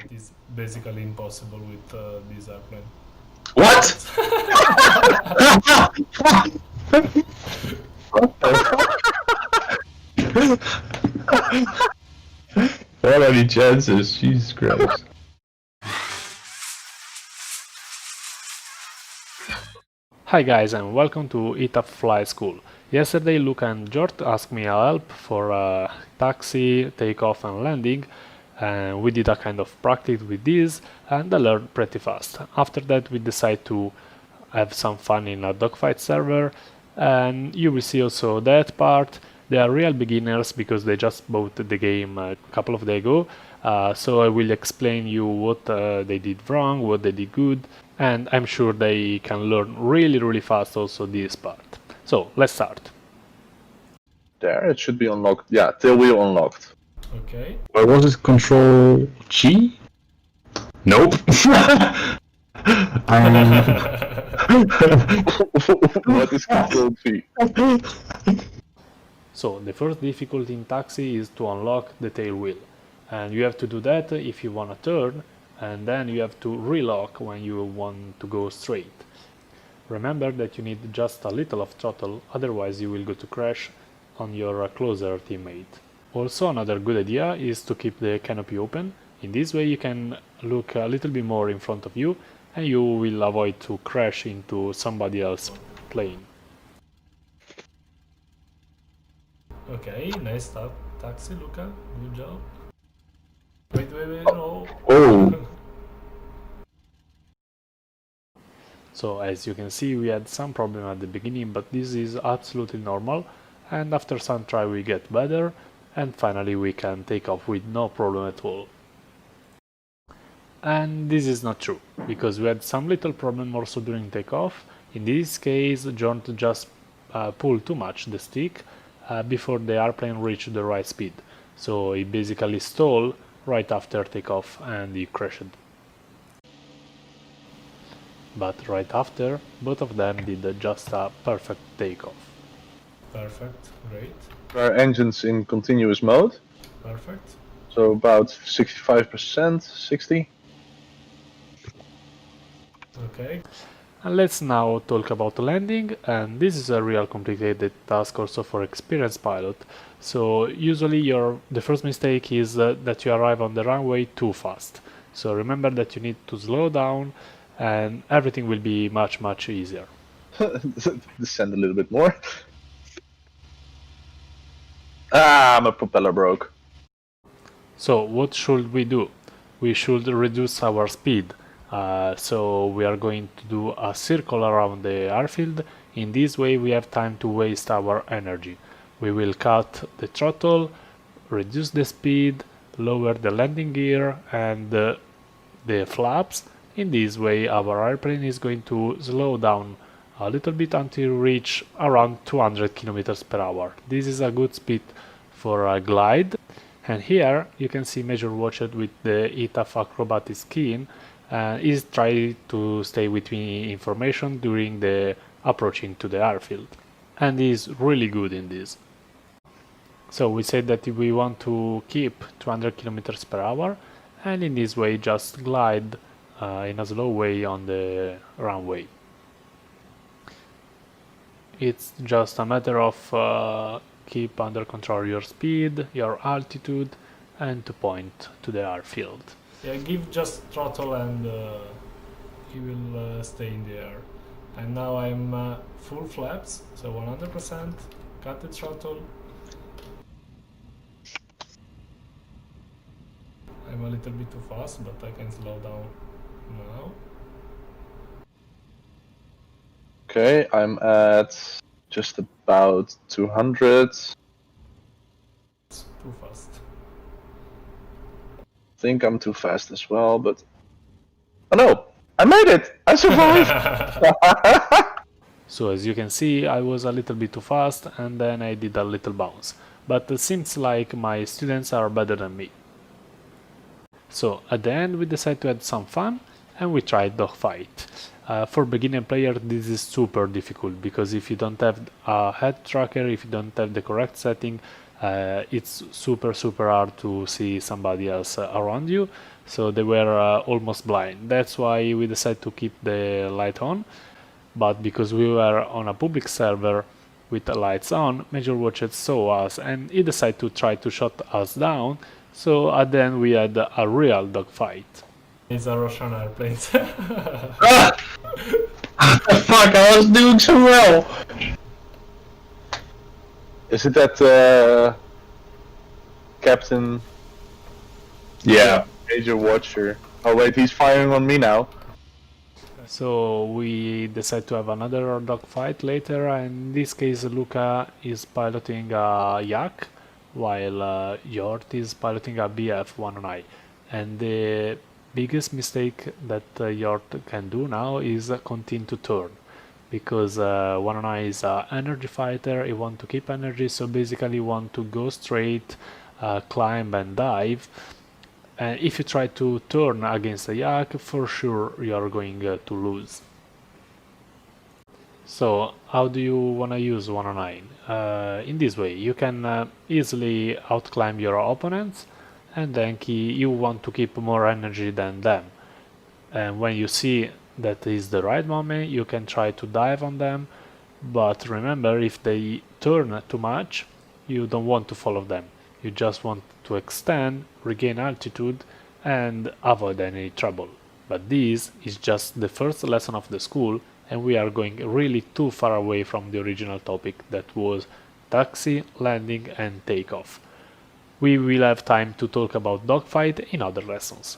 It is basically impossible with this airplane. What? What are the chances? Jesus Christ. Hi guys and welcome to ITAF Flight School. Yesterday Luca and Jort asked me help for taxi, takeoff and landing, and we did a kind of practice with this and I learned pretty fast. After that we decided to have some fun in a dogfight server, and you will see also that part. They are real beginners because they just bought the game a couple of days ago, so I will explain you what they did wrong, what they did good, and I'm sure they can learn really fast also this part. So let's start. There, it should be unlocked. Yeah, tail wheel unlocked. Okay. Or was it Control G? Nope. What is Control G? So the first difficulty in taxi is to unlock the tail wheel, and you have to do that if you want to turn, and then you have to relock when you want to go straight. Remember that you need just a little of throttle, otherwise you will go to crash on your closer teammate. Also, another good idea is to keep the canopy open. In this way you can look a little bit more in front of you and you will avoid to crash into somebody else's plane. Okay, nice taxi, Luca. Good job. Wait, no. Oh. So as you can see we had some problem at the beginning, but this is absolutely normal, and after some try we get better and finally we can take off with no problem at all. And this is not true, because we had some little problem also during takeoff. In this case John just pulled too much the stick before the airplane reached the right speed, so he basically stalled right after takeoff and he crashed. But right after, both of them did just a perfect takeoff. Perfect, great. Our engines in continuous mode, Perfect. so about 65%, 60. Okay. And let's now talk about landing, and this is a real complicated task also for experienced pilot. So usually the first mistake is that you arrive on the runway too fast. So remember that you need to slow down and everything will be much easier. Descend a little bit more. Ah, my propeller broke. So what should we do? We should reduce our speed. So we are going to do a circle around the airfield. In this way we have time to waste our energy. We will cut the throttle, reduce the speed, lower the landing gear and the flaps. In this way our airplane is going to slow down a little bit until reach around 200 km per hour. This is a good speed for a glide. And here you can see Major watched with the ITAF acrobatic skiing. Is try to stay with me information during the approaching to the airfield, and is really good in this. So we said that we want to keep 200 km per hour, and in this way just glide in a slow way on the runway. It's just a matter of keep under control your speed, your altitude, and to point to the airfield. Yeah, give just throttle and he will stay in the air. And now I'm full flaps, so 100%. Cut the throttle. I'm a little bit too fast, but I can slow down now. Okay, I'm at just about 200. It's too fast. I think I'm too fast as well, but... Oh no! I made it! I survived! So as you can see I was a little bit too fast and then I did a little bounce, but it seems like my students are better than me. So at the end we decided to have some fun and we tried dogfight. For beginner player this is super difficult, because if you don't have a head tracker, if you don't have the correct setting, it's super hard to see somebody else around you. so they were almost blind. That's why we decided to keep the light on, but because we were on a public server with the lights on, Major Watchet saw us and he decided to try to shut us down, so at the end we had a real dogfight. These are Russian airplanes. Ah! Fuck, I was doing so well! Is it that, Captain... Yeah, Major Watcher. Oh wait, he's firing on me now. So we decide to have another dogfight later, and in this case Luca is piloting a Yak, while Yort is piloting a BF-109. And the biggest mistake that Yort can do now is continue to turn, because 109 is an energy fighter, he wants to keep energy, so basically want to go straight, climb and dive. And if you try to turn against a Yak, for sure you are going to lose. So how do you want to use 109? In this way, you can easily outclimb your opponents, and then you want to keep more energy than them. And when you see that is the right moment, you can try to dive on them, but remember, if they turn too much, you don't want to follow them. You just want to extend, regain altitude, and avoid any trouble. But this is just the first lesson of the school, and we are going really too far away from the original topic that was taxi, landing and takeoff. We will have time to talk about dogfight in other lessons.